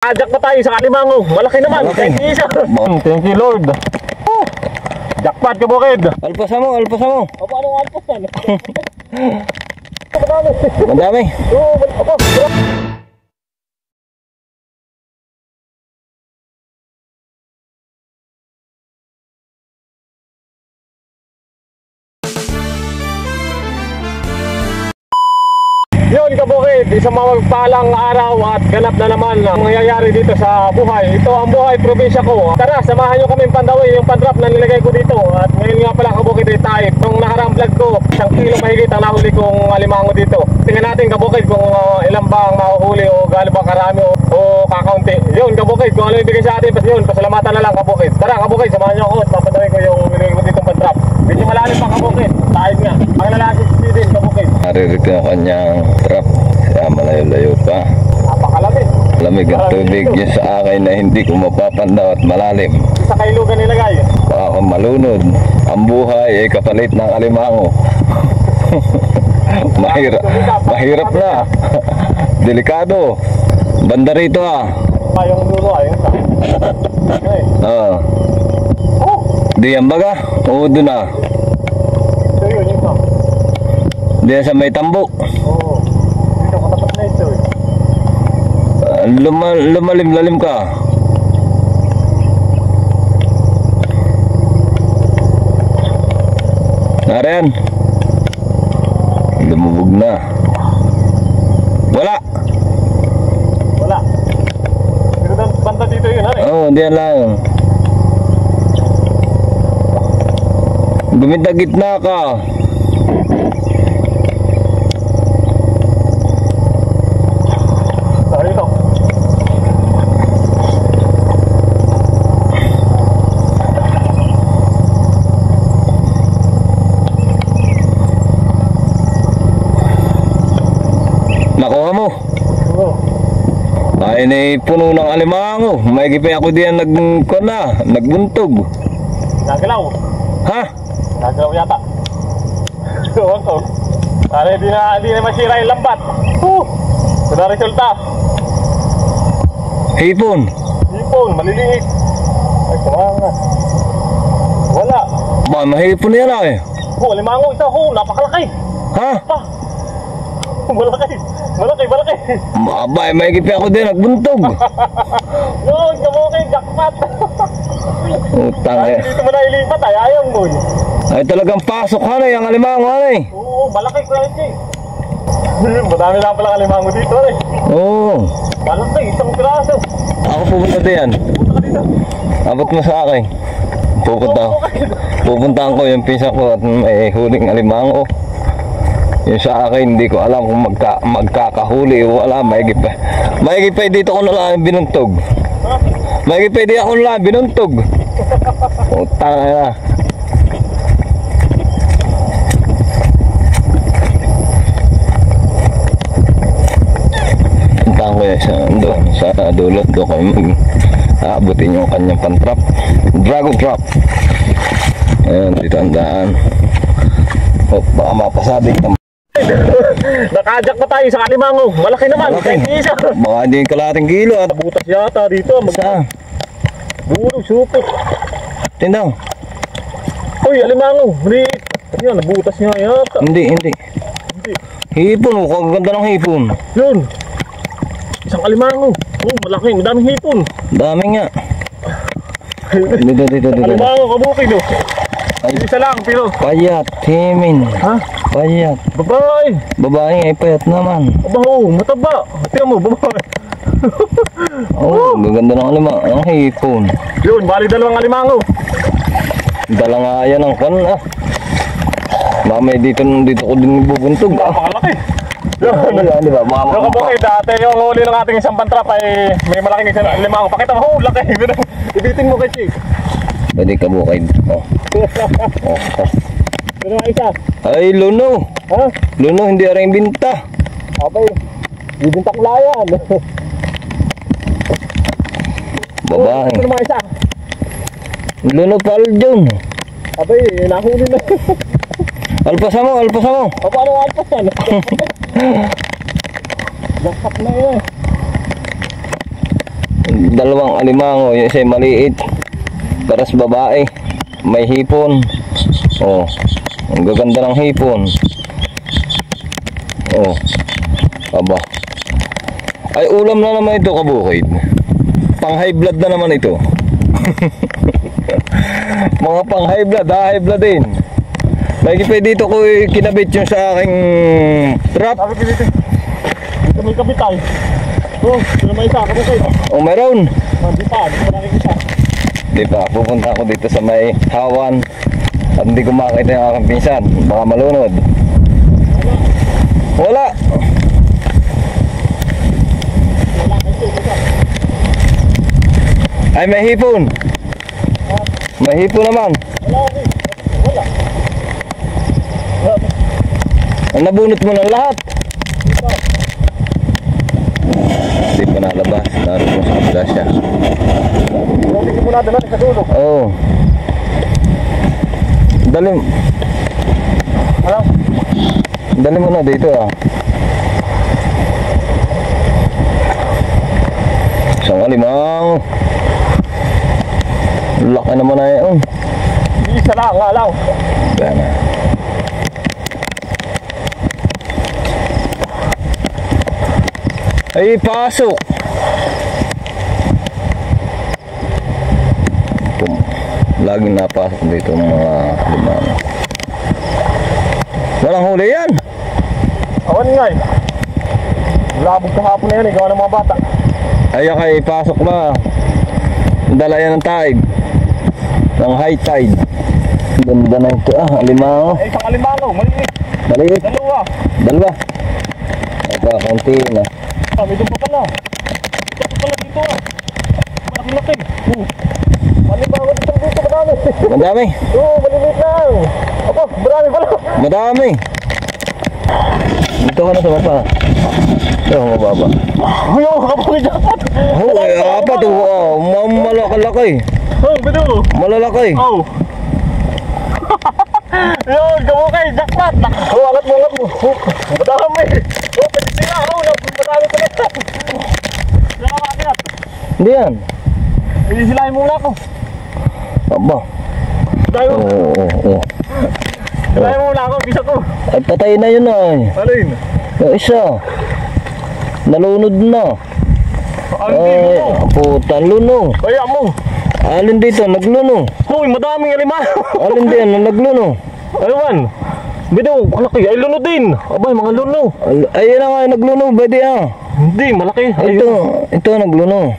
Ajak pa tayo sa Kalimango. Malaki naman. Malaki. Thank you Lord. Jackpot ka bukid. Alpasa mo, alpasa mo. Apa anong alpas yan? Madami. Oo, apa. Yun kabukid, isang mapagpalang araw at ganap na naman ang nangyayari dito sa buhay. Ito ang buhay probinsya ko. Tara, samahan nyo kami pandawin yung pandrap na nilagay ko dito. At ngayon nga pala kabukid ay type. Nung nakarang vlog ko, 1 kilo mahigit ang nahuli kong alimango dito. Tingnan natin kabukid kung ilan ba ang mahuhuli o gaano ba karami o kakaunti. Yun kabukid, kung ano yung bigay sa atin, yun, pasalamatan na lang kabukid. Tara kabukid, samahan nyo ako at papadawin ko yung nilagay ko dito pandrap. Medyo malalim pa kabukid, type nga. Ang lalaki din kabukid. Narinig na kanyang trap. Kaya malayo-layo pa. Napakalamig. Lamig ang tubig yun sa akin na hindi ko mapapandaw at malalim. Sa kailugan nilagay. Baka akong malunod. Ang buhay ay kapalit ng alimango. Mahirap na. Delikado. Banda rito Yung dulo ayun sa. Oo. Diyan baga? Oo, doon Ito yun, ito. Diyan sa may tambo. Oo. Dito katapat na ito Lumalim-lalim ka. Nariyan. Lumubog na. Wala. Wala. Pero banda dito yun, ano? Oo, diyan lang. Gumita gitna ka. Dito. Nakuha mo. Oo. Ay na puno ng alimango. May gipay ako diyan nagbuntog. Nagalaw. Ha? Nagalaw yata. Ewan ko. Para hindi na masira yung lambat. Ito na resulta. Hipon. Hipon, maliliit. Ay, kumanga. Wala. Ba, mahipon yan Alimango, ito. Napakalaki. Ha? Malaki. Abay, may gipay ako diyan nagbuntog. Yun, kabukid, jackpot. Utang Dito mo na ilipat, ayaw mo. Ay talagang pasok yung alimango Oo, malaki ko yan. Madami na pala alimango dito Oo. Malaki, isang piraso. Ako pupunta diyan. Punta ka dito. Abot mo sa akin. Pupuntahan ko yung pinsa ko at may huling alimango. Yung sa akin, hindi ko alam kung magkakahuli o wala. Maigipay dito ko na lang binuntog. Maigipay dito ako na lang binuntog. Utang na. Puntahan ko yan sa dulot. Doon ko yung aabutin yung kanyang pantrap. Dragon trap. Ayan, dito ang daan. Baka mapasabi ka. Nakajak pa tayo sa Kalimango. Malaki naman. Malaki. Isa. Baka hindi yung kalating kilo at Butas yata dito. saan? Burog, supot. Tindang. Uy, alimango. Maliit. Yan, nabutas niya yata. Hindi. Hindi. Hipon, ang ganda ng hipon. Yun. Isang alimango. Malaki. Madaming hipon. Dami nga. Dito. Alimango, kabukid Ay. Isa lang, pero. Payat, himin. Ha? Payat. Babae. Babae ay payat naman. Abaho, mataba. Tingnan mo, babae. Oh, gaganda ng ang hipon. Yun, bali dalawang alimango. Dala nga yan ang mamay dito ko din bubuntog. Napakalaki. Yan, di ba? Yung kabukid, dati yung huli ng ating isang pantrap ay may malaking isang alimango. Pakita mo, laki. Ibitin mo kay Chick. Pwede ka bukay. Pero nga isa. Ay, luno. Ha? Luno, hindi rin binta. Abay, bibintak layan. Babae. Ito naman isa. Luno pa Aljun. Abay, nahuli na. Alpasa mo. O paano alpas yan? Jackpot na yun. Dalawang alimango, yung isa maliit, paras babae, may hipon. Oh, ang gaganda ng hipon. Oh, aba. Ay, ulam na naman ito, kabukid. Pang high blood na naman ito. Mga pang high blood, high blood din. May dito ko kinabit yung sa aking trap. Sabi ko dito. Dito may kabit tayo. Oh, sino may isa, kabukid. Oh, meron. Hindi pa nakikita. Di pa, pupunta ako dito sa may hawan. At hindi ko makita yung aking pinsan. Baka malunod. Wala. Ay, may hipon. May hipon naman. Wala. Ang nabunot mo ng lahat. Hindi pa nalabas. Naroon mo sa kabila siya. Hindi ko muna dala sa dulo. Oo. Dali. Ano? Dali mo na dito ah. Isang alimang. Laki naman na yun. Isa lang, nga lang. Kaya na. Ay, pasok. Laging napasok dito ng mga limang. Walang huli yan. Awan nga eh. Labog kahapon na yan eh, gawa ng mga bata. Ay, kay pasok na. Dala yan ng tide. Ng high tide. Ganda na ito ah, alimango. Eh, isang alimango, maliit. Maliit. Dalawa. Dalawa. Konti na. Ah, medyo pa pala. Ito pala dito ah. Malaki-laki. Alimango dito dito, madami. Madami. Oo, maliliit lang. Opo, marami pala. Madami. Dito ka na sa baba. Ito, mababa. Uy, oh, kapag dapat. Oh, ay, apat oh. Malaki-laki. Oh, bido. Malalaki. Oh. Yun, kabukay, jackpot. Oh, angat mo, angat mo. Oh, madami. Oh, pwede sila. Oh, madami pala. Nakakakiat. Hindi yan. Isilahin muna ako. Aba. Tayo. Oo. Isilahin muna ako, bisa ko. Ay, patay na yun ay. Alin? Yung isa. Nalunod na. Alin Ay, dito? puta, luno. Kaya mo. Alin dito, nagluno. Hoy, madaming alimango. Alin din, nagluno. Ano man? Bido, malaki. Ay, luno din. Abay, mga luno. Ayun na nga, nagluno. Pwede ah. Hindi, malaki. Ito nagluno.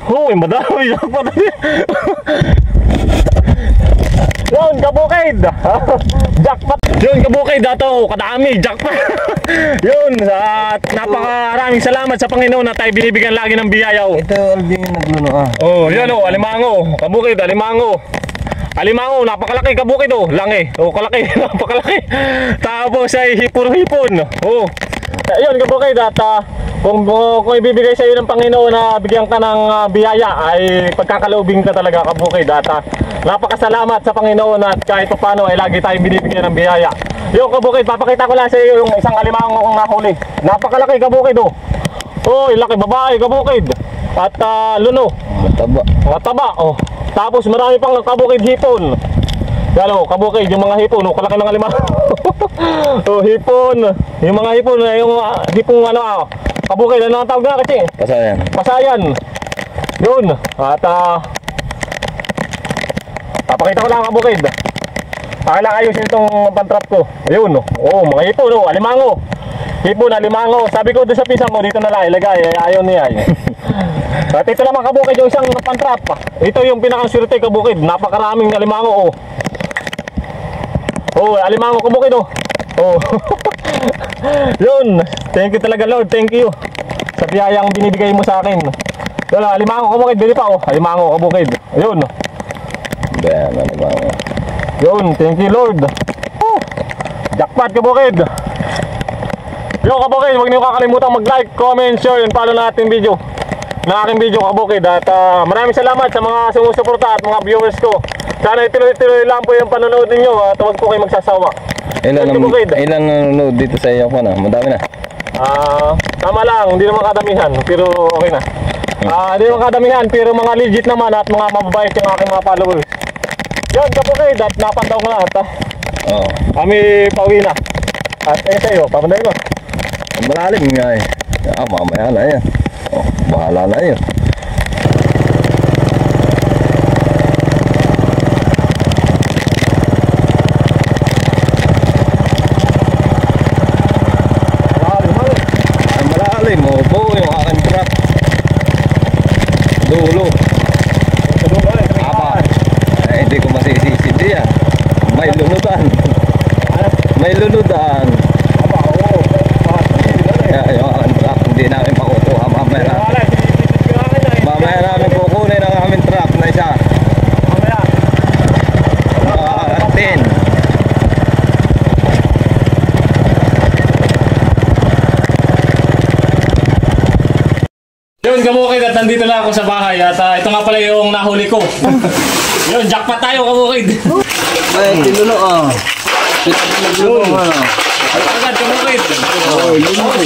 Hoy, madami. Jackpot. Yun, kabukid. Jackpot. Yun, kabukid. Dato, kadami. Jackpot. Yun, at napakaraming salamat sa Panginoon na tayo binibigyan lagi ng biyaya. Ito, alin yung nagluno ah. Oh, yan oh, alimango. Kabukid, alimango. Alimango, napakalaki kabukid oh. Langi. Oh, kalaki, napakalaki. Tapos ay hipon-hipon. Oh. Ayun, kabukid at kung ibibigay sa iyo ng Panginoon na bigyan ka ng biyaya ay pagkakaloobin ka talaga kabukid at napakasalamat sa Panginoon at kahit paano ay lagi tayong binibigyan ng biyaya. Yung kabukid, papakita ko lang sa iyo yung isang alimango kong nahuli. Napakalaki kabukid oh. Oh, laki babae kabukid. At luno. Mataba. Mataba oh. Tapos marami pang kabukid hipon. Yan o, kabukid, yung mga hipon, kalaki ng alimango. Oh, hipon. Yung mga hipon, yung hipong ano, kabukid, ano ang tawag na kasi? Pasayan. Pasayan. Yun. At papakita ko lang kabukid. Pakailang ayusin itong pantrap ko. Ayun. Oh, mga hipon, oh, alimango. Hipon, alimango. Sabi ko doon sa pisang mo, dito na lang ilagay. Ayaw niya. At ito naman kabukid yung isang pantrap. Ito yung pinakaswerte kabukid. Napakaraming alimango oh. Oh, alimango kabukid oh. Oh. Yun. Thank you talaga Lord. Thank you sa biyayang binibigay mo sa akin. Yun, alimango kabukid. Dili pa oh. Alimango kabukid. Ayun. Bayan, alimango. Yun. Thank you Lord. Oh. Jackpot kabukid. Yo kabukid, huwag niyo kakalimutan mag-like, comment, share, and follow na ating video. Na aking video kabukid. At maraming salamat sa mga sumusuporta at mga viewers ko. Sana ituloy-tuloy lang po yung panonood ninyo at huwag po kayo magsasawa. Ilan nanonood dito sa iyo ko na? Madami na. Tama lang, hindi naman kadamihan, pero okay na. Hindi mga kadamihan, pero mga legit naman at mga mababait yung aking mga followers. Yun, kapukid, at napandaw ko lahat. Oo. Kami pauwi na. At sa'yo, papanday mo. Malalim nga eh. Mamaya na yan. Bahala na yun. Malalim, buo yung aking truck. Dulo. Hindi ko masisisindi yan. May lunudan. May lunudan. Yung aking truck, hindi namin makukuha. Mamaya namin kukunin ang aming truck na isa. Makakarating. Yun, kabukid, at nandito na ako sa bahay. At ito nga pala yung nahuli ko. Yun, jackpot tayo, kabukid. Ay, tinulo ah. Yun. Agad, kabukid.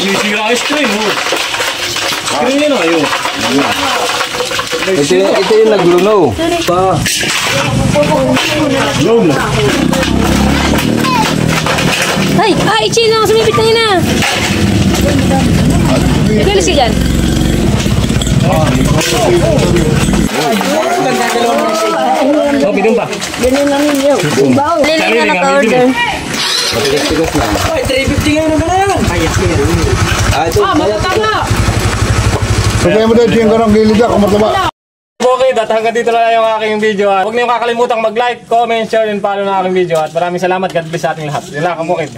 Sisira ang screen. Screen yun, ayun. Ito yung naglunaw. Pa. Yun. Ay, Ichi lang, sumipit na yun na. Nagalis ka dyan. Oh, bidong pa. Liling na naka-order. Matigas-tigas na. Ay, 350 nga naman na yan. Ito. Matatanga. Kaya mo dahil siyang ganang gilid ako mataba. Okay, at hanggang dito na yung aking video. Huwag niyo kakalimutang mag-like, comment, share, and follow na aking video. At maraming salamat. God bless sa ating lahat. Yun lang, kabukid.